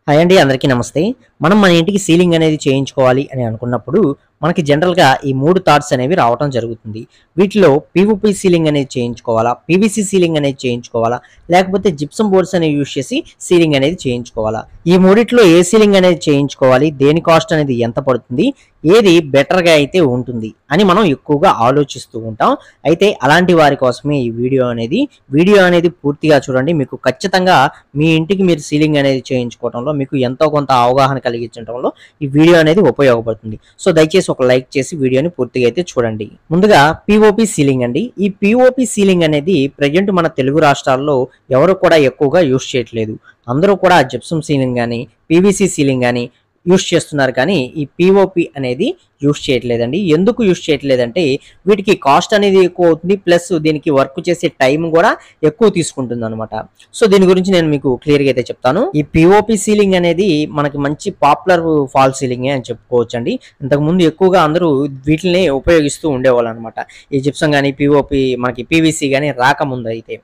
Hi అండి, అందరికీ నమస్తే. మనం మన ఇంటికి సీలింగ్ అనేది చేయించుకోవాలి అని అనుకున్నప్పుడు మనకి జనరల్‌గా ఈ 3 థాట్స్ అనేవి రావటం జరుగుతుంది. వీటిలో పీఓపీ సీలింగ్ అనేది చేయించుకోవాలా? పీవీసీ సీలింగ్ అనేది చేయించుకోవాలా? లేకపోతే జిప్సమ్ బోర్డ్స్ అనేవి యూజ్ చేసి సీలింగ్ అనేది చేయించుకోవాలా? ఈ మూడిట్లో ఏ సీలింగ్ అనేది చేయించుకోవాలి? దేని కాస్ట్ అనేది ఎంత పడుతుంది? ఏది బెటర్‌గా అయితే ఉంటుంది అని మనం ఎక్కువగా ఆలోచిస్తూ ఉంటాం. అయితే అలాంటి వారి కోసమే ఈ వీడియో అనేది పూర్తిగా చూడండి. మీకు ఖచ్చితంగా మీ ఇంటికి మీరు సీలింగ్ అనేది చేయించుకోవడంలో మీకు ఎంతో కొంత అవగాహన కలిగించడంలో ఈ వీడియో అనేది ఉపయోగపడుతుంది. సో దయచేసి ఒక లైక్ చేసి వీడియోని పూర్తిగా అయితే చూడండి. ముందుగా పీఓపీ సీలింగ్ అండి. ఈ పీఓపీ సీలింగ్ అనేది ప్రెజెంట్ మన తెలుగు రాష్ట్రాల్లో ఎవరు కూడా ఎక్కువగా యూజ్ చేయట్లేదు. అందరూ కూడా జిప్సమ్ సీలింగ్ గాని, పీవీసీ సీలింగ్ గాని యూజ్ చేస్తున్నారు, కానీ ఈ పీఓపీ అనేది యూజ్ చేయట్లేదండి. ఎందుకు యూజ్ చేయట్లేదంటే వీటికి కాస్ట్ అనేది ఎక్కువ అవుతుంది, ప్లస్ దీనికి వర్క్ చేసే టైం కూడా ఎక్కువ తీసుకుంటుంది అనమాట. సో దీని గురించి నేను మీకు క్లియర్గా అయితే చెప్తాను. ఈ పీఓపీ సీలింగ్ అనేది మనకి మంచి పాపులర్ ఫాల్ సీలింగే అని చెప్పుకోవచ్చు అండి. ఇంతకుముందు ఎక్కువగా అందరూ వీటిని ఉపయోగిస్తూ ఉండేవాళ్ళు అనమాట. ఈ జిప్సం కానీ పీఓపీ మనకి పీవీసీ కానీ రాకముందు అయితే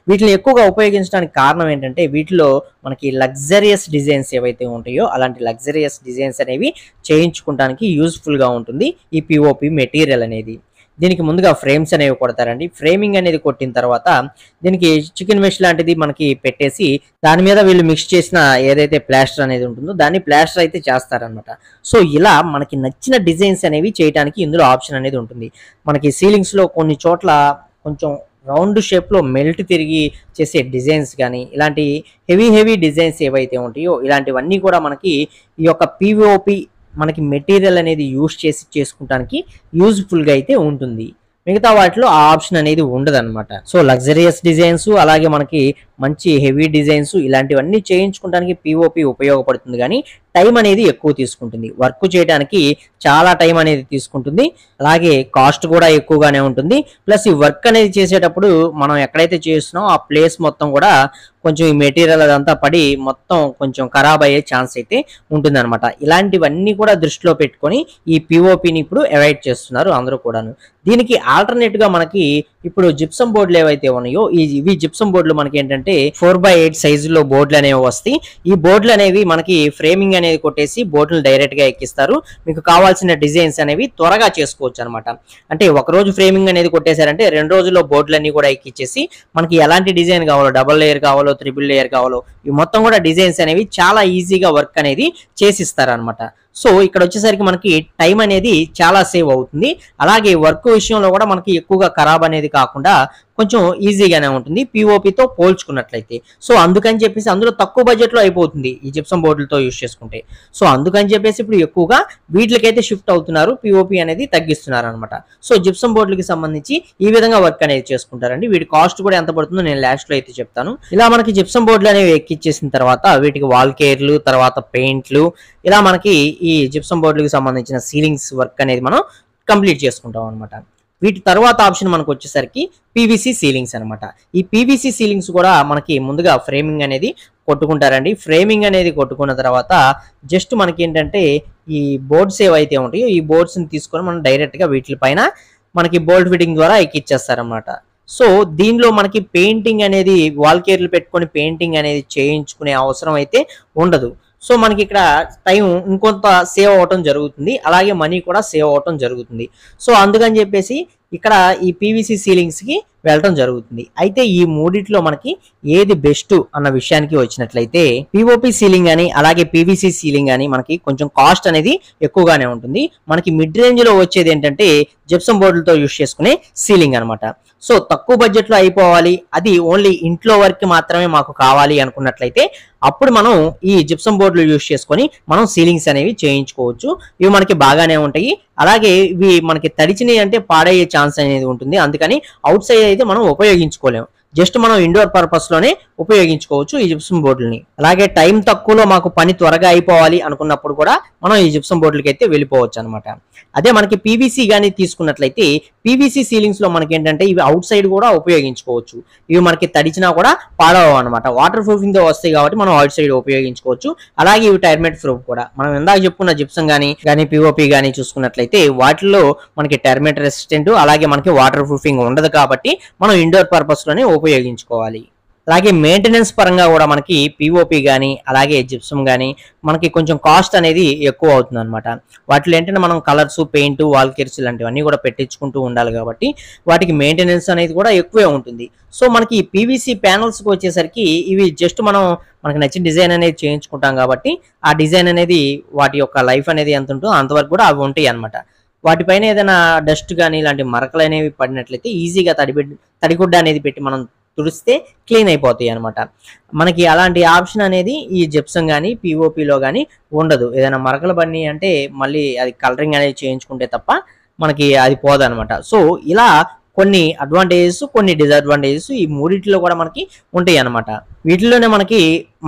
వీటిని ఎక్కువగా ఉపయోగించడానికి కారణం ఏంటంటే వీటిలో మనకి లగ్జరియస్ డిజైన్స్ ఏవైతే ఉంటాయో అలాంటి లగ్జరియస్ డిజైన్స్ అనేవి చేయించుకోవడానికి యూజ్ఫుల్గా ఉంటుంది ఈ పిఓపి మెటీరియల్ అనేది. దీనికి ముందుగా ఫ్రేమ్స్ అనేవి కొడతారండి. ఫ్రేమింగ్ అనేది కొట్టిన తర్వాత దీనికి చికెన్ మెష్ లాంటిది మనకి పెట్టేసి దాని మీద వీళ్ళు మిక్స్ చేసిన ఏదైతే ప్లాస్టర్ అనేది ఉంటుందో దాన్ని ప్లాస్టర్ అయితే చేస్తారనమాట. సో ఇలా మనకి నచ్చిన డిజైన్స్ అనేవి చేయడానికి ఇందులో ఆప్షన్ అనేది ఉంటుంది. మనకి సీలింగ్స్లో కొన్ని చోట్ల కొంచెం రౌండ్ షేప్లో మెల్ట్ తిరిగి చేసే డిజైన్స్ కానీ ఇలాంటి హెవీ డిజైన్స్ ఏవైతే ఉంటాయో ఇలాంటివన్నీ కూడా మనకి ఈ యొక్క పీఓపి మనకి మెటీరియల్ అనేది యూజ్ చేసి చేసుకోవడానికి యూజ్ఫుల్గా అయితే ఉంటుంది. మిగతా వాటిలో ఆ ఆప్షన్ అనేది ఉండదన్నమాట. సో లగ్జరియస్ డిజైన్స్ అలాగే మనకి మంచి హెవీ డిజైన్స్ ఇలాంటివన్నీ చేయించుకోవడానికి పీఓపి ఉపయోగపడుతుంది, కానీ టైం అనేది ఎక్కువ తీసుకుంటుంది. వర్క్ చేయడానికి చాలా టైం అనేది తీసుకుంటుంది, అలాగే కాస్ట్ కూడా ఎక్కువగానే ఉంటుంది. ప్లస్ ఈ వర్క్ అనేది చేసేటప్పుడు మనం ఎక్కడైతే చేస్తున్నామో ఆ ప్లేస్ మొత్తం కూడా కొంచెం ఈ మెటీరియల్ అదంతా పడి మొత్తం కొంచెం ఖరాబ్ అయ్యే ఛాన్స్ అయితే ఉంటుంది అనమాట. ఇలాంటివన్నీ కూడా దృష్టిలో పెట్టుకొని ఈ పీఓపిని ఇప్పుడు అవాయిడ్ చేస్తున్నారు అందరూ కూడాను. దీనికి ఆల్టర్నేట్ గా మనకి ఇప్పుడు జిప్సమ్ బోర్డులు ఏవైతే ఉన్నాయో ఇవి జిప్సమ్ బోర్డులు మనకి ఏంటంటే 4x8 సైజులో బోర్డులు అనేవి వస్తాయి. ఈ బోర్డులు అనేవి మనకి ఫ్రేమింగ్ అనేది కొట్టేసి బోర్డులు డైరెక్ట్ గా ఎక్కిస్తారు. మీకు కావాల్సిన డిజైన్స్ అనేవి త్వరగా చేసుకోవచ్చు అనమాట. అంటే ఒక రోజు ఫ్రేమింగ్ అనేది కొట్టేశారంటే 2 రోజుల్లో బోర్డులన్నీ కూడా ఎక్కిచ్చేసి మనకి ఎలాంటి డిజైన్ కావాలో, డబుల్ లేయర్ కావాలో, ట్రిపుల్ లేయర్ కావాలో ఈ మొత్తం కూడా డిజైన్స్ అనేవి చాలా ఈజీగా వర్క్ అనేది చేసిస్తారు అనమాట. సో ఇక్కడ వచ్చేసరికి మనకి టైం అనేది చాలా సేవ్ అవుతుంది. అలాగే వర్క్ విషయంలో కూడా మనకి ఎక్కువగా ఖరాబ్ అనేది కాకుండా కొంచెం ఈజీగానే ఉంటుంది పీఓపితో పోల్చుకున్నట్లయితే. సో అందుకని చెప్పేసి అందులో తక్కువ బడ్జెట్లో అయిపోతుంది ఈ జిప్సమ్ బోర్డులతో యూజ్ చేసుకుంటే. సో అందుకని చెప్పేసి ఇప్పుడు ఎక్కువగా వీటికైతే షిఫ్ట్ అవుతున్నారు, పీఓపి అనేది తగ్గిస్తున్నారు అనమాట. సో జిప్సమ్ బోర్డులకి సంబంధించి ఈ విధంగా వర్క్ అనేది చేసుకుంటారండి. వీటి కాస్ట్ కూడా ఎంత పడుతుందో నేను లాస్ట్లో అయితే చెప్తాను. ఇలా మనకి జిప్సమ్ బోర్డులు అనేవి ఎక్కిచ్చేసిన తర్వాత వీటికి వాల్ కేర్లు, తర్వాత పెయింట్లు, ఇలా మనకి ఈ జిప్సమ్ బోర్డులకు సంబంధించిన సీలింగ్స్ వర్క్ అనేది మనం కంప్లీట్ చేసుకుంటాం అనమాట. వీటి తర్వాత ఆప్షన్ మనకు వచ్చేసరికి పీవీసీ సీలింగ్స్ అనమాట. ఈ పీవీసీ సీలింగ్స్ కూడా మనకి ముందుగా ఫ్రేమింగ్ అనేది కొట్టుకుంటారండి. ఫ్రేమింగ్ అనేది కొట్టుకున్న తర్వాత జస్ట్ మనకి ఏంటంటే ఈ బోర్డ్స్ ఏవైతే ఉంటాయో ఈ బోర్డ్స్ని తీసుకొని మనం డైరెక్ట్గా వీటిపైన మనకి బోల్ట్ ఫిట్టింగ్ ద్వారా ఎక్కిచ్చేస్తారనమాట. సో దీనిలో మనకి పెయింటింగ్ అనేది వాల్ కేర్లు పెట్టుకొని పెయింటింగ్ అనేది చేయించుకునే అవసరం అయితే ఉండదు. సో మనకి ఇక్కడ టైం ఇంకొంత సేవ్ అవటం జరుగుతుంది, అలాగే మనీ కూడా సేవ్ అవటం జరుగుతుంది. సో అందుకని చెప్పేసి ఇక్కడ ఈ పీవీసీ సీలింగ్స్కి వెళ్ళటం జరుగుతుంది. అయితే ఈ మూడిట్లో మనకి ఏది బెస్ట్ అన్న విషయానికి వచ్చినట్లయితే పీఓపీ సీలింగ్ అని అలాగే పీవీసీ సీలింగ్ అని మనకి కొంచెం కాస్ట్ అనేది ఎక్కువగానే ఉంటుంది. మనకి మిడ్ రేంజ్ లో వచ్చేది ఏంటంటే జిప్సమ్ బోర్డులతో యూజ్ చేసుకునే సీలింగ్ అనమాట. సో తక్కువ బడ్జెట్లో అయిపోవాలి, అది ఓన్లీ ఇంట్లో వరకు మాత్రమే మాకు కావాలి అనుకున్నట్లయితే అప్పుడు మనం ఈ జిప్సమ్ బోర్డులు యూజ్ చేసుకొని మనం సీలింగ్స్ అనేవి చేయించుకోవచ్చు. ఇవి మనకి బాగానే ఉంటాయి. అలాగే ఇవి మనకి తడిచినాయి అంటే పాడయ్యే ఛాన్స్ అనేది ఉంటుంది. అందుకని అవుట్ సైడ్ అయితే మనం ఉపయోగించుకోలేము. జస్ట్ మనం ఇండోర్ పర్పస్ లోనే ఉపయోగించుకోవచ్చు ఈ జిప్సమ్ బోర్డులని. అలాగే టైం తక్కువలో మాకు పని త్వరగా అయిపోవాలి అనుకున్నప్పుడు కూడా మనం ఈ జిప్సమ్ బోర్డులకి అయితే వెళ్ళిపోవచ్చు అనమాట. అదే మనకి పీవీసీ కానీ తీసుకున్నట్లయితే పీవీసీ సీలింగ్స్ లో మనకి ఏంటంటే ఇవి అవుట్ సైడ్ కూడా ఉపయోగించుకోవచ్చు. ఇవి మనకి తడిచినా కూడా పాడవు అనమాట. వాటర్ ప్రూఫింగ్ తో వస్తాయి కాబట్టి మనం అవుట్ సైడ్ ఉపయోగించుకోవచ్చు. అలాగే ఇవి టెర్మైట్ ప్రూఫ్ కూడా. మనం ఇందాక చెప్పుకున్న జిప్సమ్ కానీ పీఓపీ కానీ చూసుకున్నట్లయితే వాటిల్లో మనకి టెర్మైట్ రెసిస్టెంట్ అలాగే మనకి వాటర్ ప్రూఫింగ్ ఉండదు కాబట్టి మనం ఇండోర్ పర్పస్ లోనే ఉపయోగించుకోవాలి. అలాగే మెయింటెనెన్స్ పరంగా కూడా మనకి పిఓపి కానీ అలాగే జిప్సమ్ కానీ మనకి కొంచెం కాస్ట్ అనేది ఎక్కువ అవుతుంది అనమాట. వాటిలో ఏంటంటే మనం కలర్స్, పెయింట్, వాల్ కేర్స్ ఇలాంటివన్నీ కూడా పెట్టించుకుంటూ ఉండాలి కాబట్టి వాటికి మెయింటెనెన్స్ అనేది కూడా ఎక్కువే ఉంటుంది. సో మనకి ఈ పీవీసీ ప్యానల్స్కి వచ్చేసరికి ఇవి జస్ట్ మనకి నచ్చిన డిజైన్ అనేది చేయించుకుంటాం కాబట్టి ఆ డిజైన్ అనేది వాటి యొక్క లైఫ్ అనేది ఎంత ఉంటుందో అంతవరకు కూడా అవి ఉంటాయి అనమాట. వాటిపైన ఏదైనా డస్ట్ కానీ ఇలాంటి మరకలు అనేవి పడినట్లయితే ఈజీగా తడిగుడ్డ అనేది పెట్టి మనం తుడిస్తే క్లీన్ అయిపోతాయి అనమాట. మనకి అలాంటి ఆప్షన్ అనేది ఈ జిప్సం కానీ పిఓపిలో కానీ ఉండదు. ఏదైనా మరకలు పడినాయి అంటే మళ్ళీ అది కలరింగ్ అనేది చేయించుకుంటే తప్ప మనకి అది పోదనమాట. సో ఇలా కొన్ని అడ్వాంటేజెస్, కొన్ని డిసడ్వాంటేజెస్ ఈ మూడిట్లో కూడా మనకి ఉంటాయి అనమాట. వీటిలోనే మనకి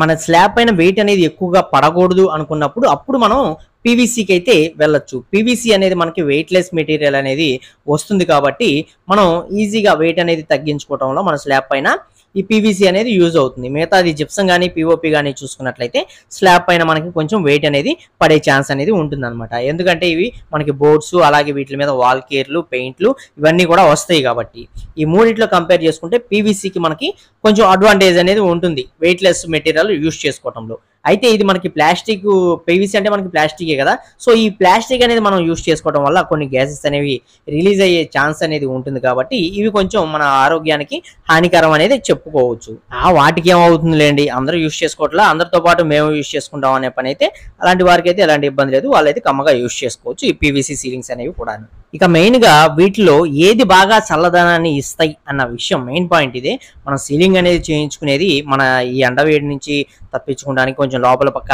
మన స్లాబ్ పైన వెయిట్ అనేది ఎక్కువగా పడకూడదు అనుకున్నప్పుడు అప్పుడు మనం పీవీసీకి అయితే వెళ్ళొచ్చు. పీవీసీ అనేది మనకి వెయిట్లెస్ మెటీరియల్ అనేది వస్తుంది కాబట్టి మనం ఈజీగా వెయిట్ అనేది తగ్గించుకోవడంలో మన స్లాబ్ పైన ఈ పీవీసీ అనేది యూజ్ అవుతుంది. మిగతా అది జిప్సం కానీ పిఓపి కానీ చూసుకున్నట్లయితే స్లాబ్ పైన మనకి కొంచెం వెయిట్ అనేది పడే ఛాన్స్ అనేది ఉంటుంది అనమాట. ఎందుకంటే ఇవి మనకి బోర్డ్స్ అలాగే వీటి మీద వాల్ కేర్లు, పెయింట్లు ఇవన్నీ కూడా వస్తాయి కాబట్టి ఈ మూడిట్లో కంపేర్ చేసుకుంటే పీవీసీకి మనకి కొంచెం అడ్వాంటేజ్ అనేది ఉంటుంది వెయిట్లెస్ మెటీరియల్ యూజ్ చేసుకోవడంలో. అయితే ఇది మనకి ప్లాస్టిక్, పీవీసీ అంటే మనకి ప్లాస్టికే కదా. సో ఈ ప్లాస్టిక్ అనేది మనం యూజ్ చేసుకోవడం వల్ల కొన్ని గ్యాసెస్ అనేవి రిలీజ్ అయ్యే ఛాన్స్ అనేది ఉంటుంది కాబట్టి ఇవి కొంచెం మన ఆరోగ్యానికి హానికరం అనేది చెప్పుకోవచ్చు. వాటికి ఏమవుతుందిలేండి, అందరూ యూజ్ చేసుకోవట్లా, అందరితో పాటు మేము యూజ్ చేసుకుంటాం అనే పని అయితే అలాంటి వారికి అయితే ఎలాంటి ఇబ్బంది లేదు, వాళ్ళైతే కమ్మగా యూజ్ చేసుకోవచ్చు ఈ పీవీసీ సీలింగ్స్ అనేవి కూడా. ఇక మెయిన్ గా వీటిలో ఏది బాగా చల్లదనాన్ని ఇస్తాయి అన్న విషయం మెయిన్ పాయింట్ ఇదే. మనం సీలింగ్ అనేది చేయించుకునేది మన ఈ ఎండవేడి నుంచి తప్పించుకోవడానికి, కొంచెం లోపల పక్క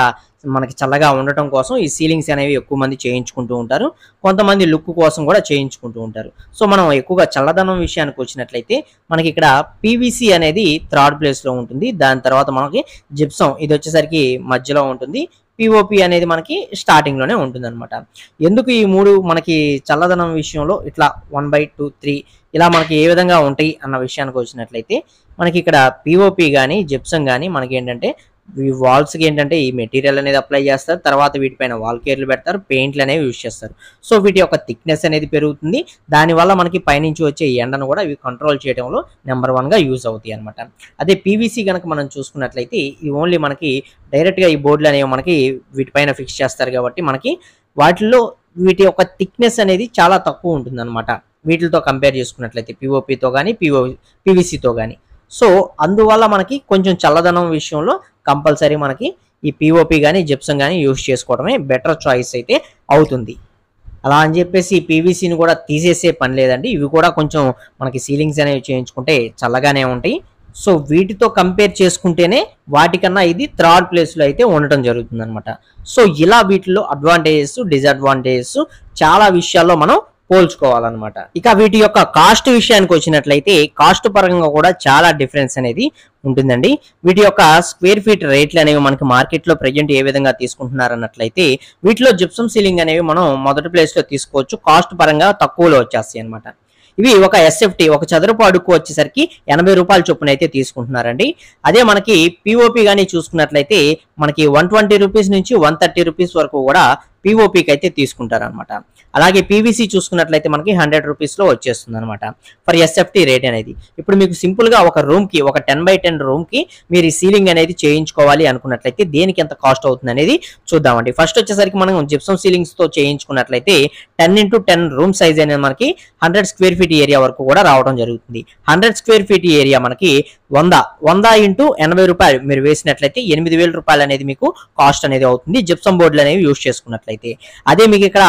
మనకి చల్లగా ఉండటం కోసం ఈ సీలింగ్స్ అనేవి ఎక్కువ మంది చేయించుకుంటూ ఉంటారు. కొంతమంది లుక్ కోసం కూడా చేయించుకుంటూ ఉంటారు. సో మనం ఎక్కువగా చల్లదనం విషయానికి వచ్చినట్లయితే మనకి ఇక్కడ పీవీసీ అనేది థర్డ్ ప్లేస్ లో ఉంటుంది. దాని తర్వాత మనకి జిప్సం ఇది వచ్చేసరికి మధ్యలో ఉంటుంది. పిఓపి అనేది మనకి స్టార్టింగ్ లోనే ఉంటుంది అనమాట. ఎందుకు ఈ మూడు మనకి చల్లదనం విషయంలో ఇట్లా 1/2, 3 ఇలా మనకి ఏ విధంగా ఉంటాయి అన్న విషయానికి వచ్చినట్లయితే మనకి ఇక్కడ పిఓపి కానీ జిప్సం కానీ మనకి ఏంటంటే ఈ వాల్స్కి ఏంటంటే ఈ మెటీరియల్ అనేది అప్లై చేస్తారు, తర్వాత వీటిపైన వాల్ కేర్లు పెడతారు, పెయింట్లు అనేవి యూజ్ చేస్తారు. సో వీటి యొక్క థిక్నెస్ అనేది పెరుగుతుంది. దానివల్ల మనకి పైనుంచి వచ్చే ఎండను కూడా ఇవి కంట్రోల్ చేయడంలో నెంబర్ 1గా యూజ్ అవుతాయి అనమాట. అదే పీవీసీ కనుక మనం చూసుకున్నట్లయితే ఈ ఓన్లీ మనకి డైరెక్ట్గా ఈ బోర్డులు అనేవి మనకి వీటిపైన ఫిక్స్ చేస్తారు కాబట్టి మనకి వాటిల్లో వీటి యొక్క థిక్నెస్ అనేది చాలా తక్కువ ఉంటుంది అనమాట వీటితో కంపేర్ చేసుకున్నట్లయితే పిఓపితో కానీ పీవీసీతో కానీ. సో అందువల్ల మనకి కొంచెం చల్లదనం విషయంలో కంపల్సరీ మనకి ఈ పిఓపి కానీ జిప్సం కానీ యూజ్ చేసుకోవడమే బెటర్ చాయిస్ అయితే అవుతుంది. అలా అని చెప్పేసి పీవీసీని కూడా తీసేసే పని లేదండి. ఇవి కూడా కొంచెం మనకి సీలింగ్స్ అనేవి చేయించుకుంటే చల్లగానే ఉంటాయి. సో వీటితో కంపేర్ చేసుకుంటేనే వాటికన్నా ఇది థర్డ్ ప్లేస్లో అయితే ఉండటం జరుగుతుంది అనమాట. సో ఇలా వీటిలో అడ్వాంటేజెస్, డిసడ్వాంటేజెస్ చాలా విషయాల్లో మనం పోల్చుకోవాలన్నమాట. ఇక వీటి యొక్క కాస్ట్ విషయానికి వచ్చినట్లయితే కాస్ట్ పరంగా కూడా చాలా డిఫరెన్స్ అనేది ఉంటుందండి. వీటి యొక్క స్క్వేర్ ఫీట్ రేట్లు అనేవి మనకి మార్కెట్లో ప్రెజెంట్ ఏ విధంగా తీసుకుంటున్నారు అన్నట్లయితే వీటిలో జిప్సం సీలింగ్ అనేవి మనం మొదటి ప్లేస్లో తీసుకోవచ్చు. కాస్ట్ పరంగా తక్కువలో వచ్చేస్తాయి అనమాట. ఇవి ఒక ఎస్ఎఫ్టీ ఒక చదరపు అడుగు వచ్చేసరికి 80 రూపాయల చొప్పున అయితే తీసుకుంటున్నారండి. అదే మనకి పిఓపి కానీ చూసుకున్నట్లయితే మనకి 120 రూపీస్ నుంచి 130 రూపీస్ వరకు కూడా పిఓపికి అయితే తీసుకుంటారనమాట. అలాగే పీవీసీ చూసుకున్నట్లయితే మనకి 100 రూపీస్లో వచ్చేస్తుంది అనమాట ఫర్ ఎస్ఎఫ్టీ రేట్ అనేది. ఇప్పుడు మీకు సింపుల్గా ఒక రూమ్కి ఒక 10x10 రూమ్కి మీరు ఈ సీలింగ్ అనేది చేయించుకోవాలి అనుకున్నట్లయితే దేనికి ఎంత కాస్ట్ అవుతుంది అనేది చూద్దామండి. ఫస్ట్ వచ్చేసరికి మనం జిప్సం సీలింగ్స్తో చేయించుకున్నట్లయితే 10x10 రూమ్ సైజ్ అనేది మనకి 100 స్క్వేర్ ఫీట్ ఏరియా వరకు కూడా రావడం జరుగుతుంది. 100 స్క్వేర్ ఫీట్ ఏరియా మనకి 100 ఇంటూ 80 రూపాయలు మీరు వేసినట్లయితే 8,000 రూపాయలు అనేది మీకు కాస్ట్ అనేది అవుతుంది జిప్సం బోర్డులు అనేవి యూజ్ చేసుకున్నట్లయితే. అదే మీకు ఇక్కడ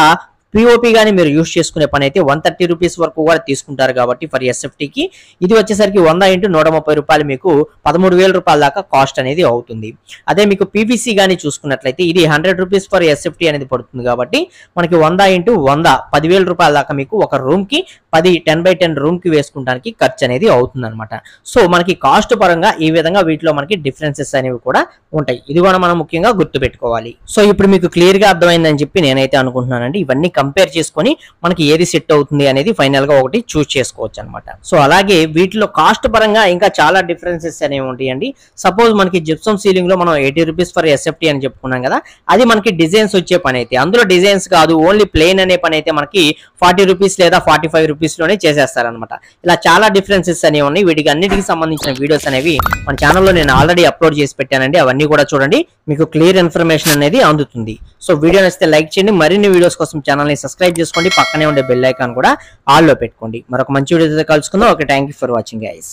పిఓపి కానీ మీరు యూజ్ చేసుకునే పని అయితే 130 రూపీస్ వరకు కూడా తీసుకుంటారు కాబట్టి ఫర్ ఎస్ఎఫ్టీకి ఇది వచ్చేసరికి 100 ఇంటూ 130 రూపాయలు మీకు 13,000 రూపాయల దాకా కాస్ట్ అనేది అవుతుంది. అదే మీకు పీవీసీ కానీ చూసుకున్నట్లయితే ఇది 100 రూపీస్ ఫర్ ఎస్ఎఫ్టీ అనేది పడుతుంది కాబట్టి మనకి 100 ఇంటూ 100 10,000 రూపాయల దాకా మీకు ఒక రూమ్కి 10x10 రూమ్కి వేసుకుంటానికి ఖర్చు అనేది అవుతుంది అనమాట. సో మనకి కాస్ట్ పరంగా ఈ విధంగా వీటిలో మనకి డిఫరెన్సెస్ అనేవి కూడా ఉంటాయి. ఇది కూడా మనం ముఖ్యంగా గుర్తుపెట్టుకోవాలి. సో ఇప్పుడు మీకు క్లియర్గా అర్థమైందని చెప్పి నేనైతే అనుకుంటున్నానండి. ఇవన్నీ కంపేర్ చేసుకొని మనకి ఏది సెట్ అవుతుంది అనేది ఫైనల్ గా ఒకటి చూస్ చేసుకోవచ్చు అనమాట. సో అలాగే వీటిలో కాస్ట్ పరంగా ఇంకా చాలా డిఫరెన్సెస్ అనేవి ఉంటాయండి. సపోజ్ మనకి జిప్సమ్ సీలింగ్ లో మనం 80 రూపీస్ ఫర్ ఎస్ఎఫ్టీ అని చెప్పుకున్నాం కదా, అది మనకి డిజైన్స్ వచ్చే పని అయితే, అందులో డిజైన్స్ కాదు ఓన్లీ ప్లెయిన్ అనే పని అయితే మనకి 40 రూపీస్ లేదా 45 రూపీస్ లోనే చేసేస్తారనమాట. ఇలా చాలా డిఫరెన్సెస్ అనేవి ఉన్నాయి. వీటికి అన్నిటికి సంబంధించిన వీడియోస్ అనేవి మన ఛానల్లో నేను ఆల్రెడీ అప్లోడ్ చేసి పెట్టానండి. అవన్నీ కూడా చూడండి, మీకు క్లియర్ ఇన్ఫర్మేషన్ అనేది అందుతుంది. సో వీడియో నచ్చితే లైక్ చేయండి. మరిన్ని వీడియోస్ కోసం ఛానల్ని సబ్స్క్రైబ్ చేసుకోండి. పక్కనే ఉండే బెల్ ఐకాన్ కూడా ఆల్ లో పెట్టుకోండి. మరొక మంచి వీడియోతో కలుసుకుందాం. Okay, thank you for watching guys.